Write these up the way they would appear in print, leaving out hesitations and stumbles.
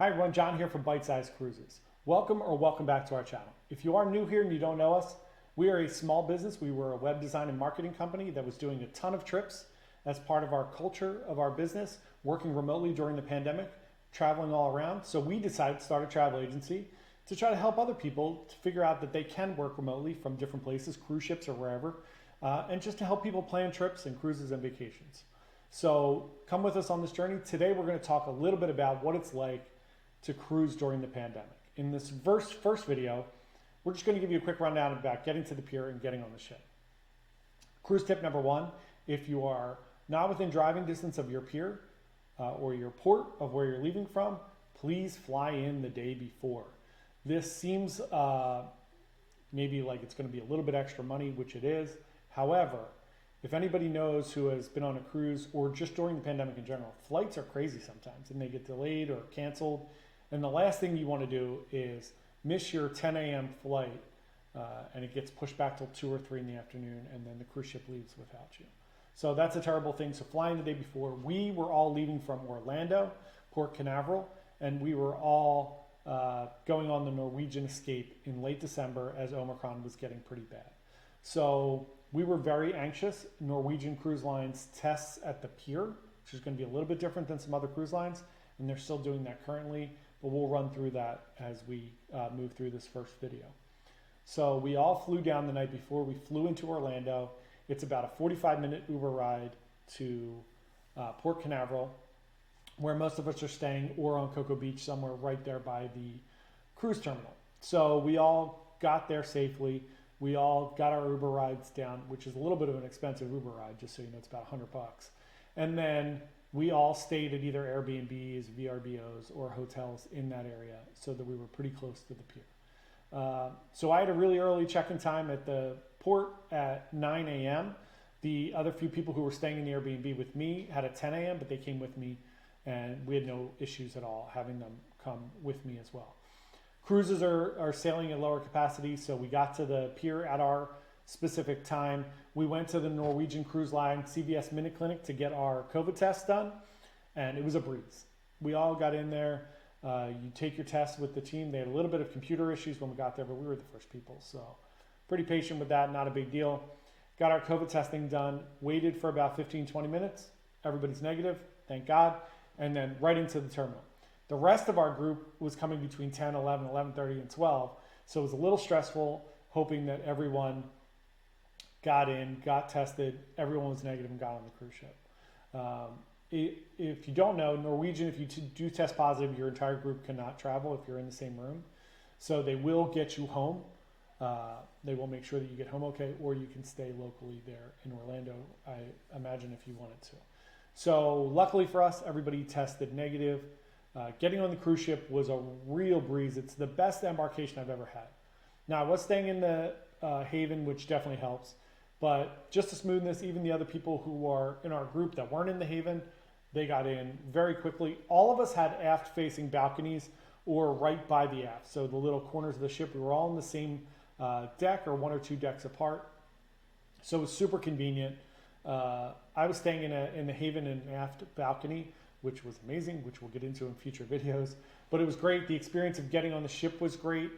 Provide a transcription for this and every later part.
Hi everyone, John here from Bite Size Cruises. Welcome back to our channel. If you are new here and you don't know us, we are a small business. We were a web design and marketing company that was doing a ton of trips as part of our culture of our business, working remotely during the pandemic, traveling all around. So we decided to start a travel agency to try to help other people to figure out that they can work remotely from different places, cruise ships or wherever, and just to help people plan trips and cruises and vacations. So come with us on this journey. Today we're going to talk a little bit about what it's like to cruise during the pandemic. In this first video, we're just going to give you a quick rundown about getting to the pier and getting on the ship. Cruise tip number one, if you are not within driving distance of your pier or your port of where you're leaving from, please fly in the day before. This seems maybe like it's going to be a little bit extra money, which it is. However, if anybody knows who has been on a cruise or just during the pandemic in general, flights are crazy sometimes and they get delayed or canceled. And the last thing you want to do is miss your 10 a.m. flight and it gets pushed back till 2 or 3 in the afternoon and then the cruise ship leaves without you. So that's a terrible thing. So flying the day before, we were all leaving from Orlando, Port Canaveral, and we were all going on the Norwegian escape in late December as Omicron was getting pretty bad. So we were very anxious. Norwegian Cruise Lines tests at the pier, which is going to be a little bit different than some other cruise lines, and they're still doing that currently. But we'll run through that as we move through this first video. So we all flew down the night before. We flew into Orlando. It's about a 45-minute Uber ride to Port Canaveral, where most of us are staying, or on Cocoa Beach somewhere right there by the cruise terminal. So we all got there safely. We all got our Uber rides down, which is a little bit of an expensive Uber ride, just so you know, it's about $100. And then we all stayed at either Airbnbs, VRBOs, or hotels in that area so that we were pretty close to the pier. So I had a really early check-in time at the port at 9 a.m. The other few people who were staying in the Airbnb with me had a 10 a.m., but they came with me, and we had no issues at all having them come with me as well. Cruises are sailing at lower capacity, so we got to the pier at our specific time. We went to the Norwegian Cruise Line CVS Minute Clinic to get our COVID test done, and it was a breeze. We all got in there. You take your test with the team. They had a little bit of computer issues when we got there, but we were the first people, so pretty patient with that, not a big deal. Got our COVID testing done, waited for about 15, 20 minutes. Everybody's negative, thank God, and then right into the terminal. The rest of our group was coming between 10, 11, 11:30, and 12, so it was a little stressful, hoping that everyone got in, got tested, everyone was negative and got on the cruise ship. If you don't know, Norwegian, if you do test positive, your entire group cannot travel if you're in the same room. So they will get you home. They will make sure that you get home okay, or you can stay locally there in Orlando, I imagine, if you wanted to. So luckily for us, everybody tested negative. Getting on the cruise ship was a real breeze. It's the best embarkation I've ever had. Now, I was staying in the Haven, which definitely helps. But just to smoothness, even the other people who are in our group that weren't in the Haven, they got in very quickly. All of us had aft-facing balconies or right by the aft. So the little corners of the ship, we were all in the same deck or 1 or 2 decks apart. So it was super convenient. I was staying in the Haven and aft balcony, which was amazing, which we'll get into in future videos. But it was great. The experience of getting on the ship was great.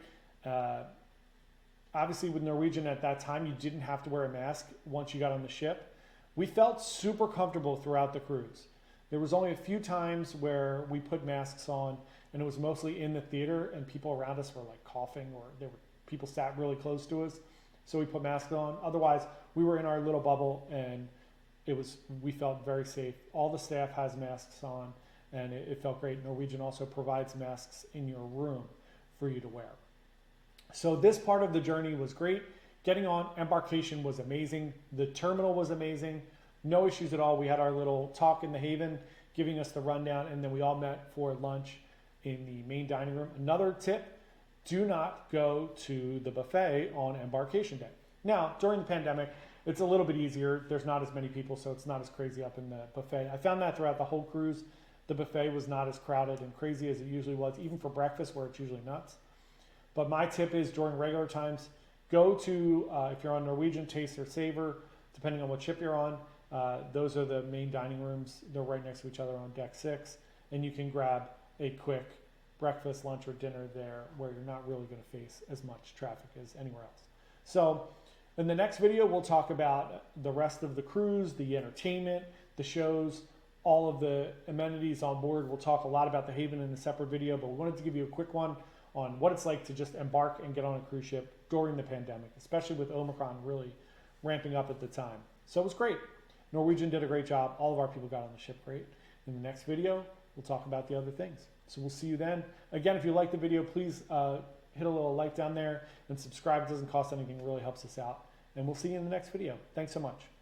Obviously, with Norwegian at that time, you didn't have to wear a mask once you got on the ship. We felt super comfortable throughout the cruise. There was only a few times where we put masks on, and it was mostly in the theater, and people around us were like coughing, or people sat really close to us, so we put masks on. Otherwise, we were in our little bubble, and we felt very safe. All the staff has masks on, and it felt great. Norwegian also provides masks in your room for you to wear. So this part of the journey was great. Getting on embarkation was amazing. The terminal was amazing. No issues at all. We had our little talk in the Haven, giving us the rundown, and then we all met for lunch in the main dining room. Another tip, do not go to the buffet on embarkation day. Now, during the pandemic, it's a little bit easier. There's not as many people, so it's not as crazy up in the buffet. I found that throughout the whole cruise, the buffet was not as crowded and crazy as it usually was, even for breakfast where it's usually nuts. But my tip is during regular times, go to, if you're on Norwegian, Taste or Savor, depending on what ship you're on. Those are the main dining rooms. They're right next to each other on deck 6. And you can grab a quick breakfast, lunch, or dinner there where you're not really going to face as much traffic as anywhere else. So in the next video, we'll talk about the rest of the cruise, the entertainment, the shows, all of the amenities on board. We'll talk a lot about the Haven in a separate video, but we wanted to give you a quick one on what it's like to just embark and get on a cruise ship during the pandemic, especially with Omicron really ramping up at the time. So it was great. Norwegian did a great job. All of our people got on the ship great. In the next video, we'll talk about the other things. So we'll see you then. Again, if you like the video, please hit a little like down there and subscribe. It doesn't cost anything. It really helps us out. And we'll see you in the next video. Thanks so much.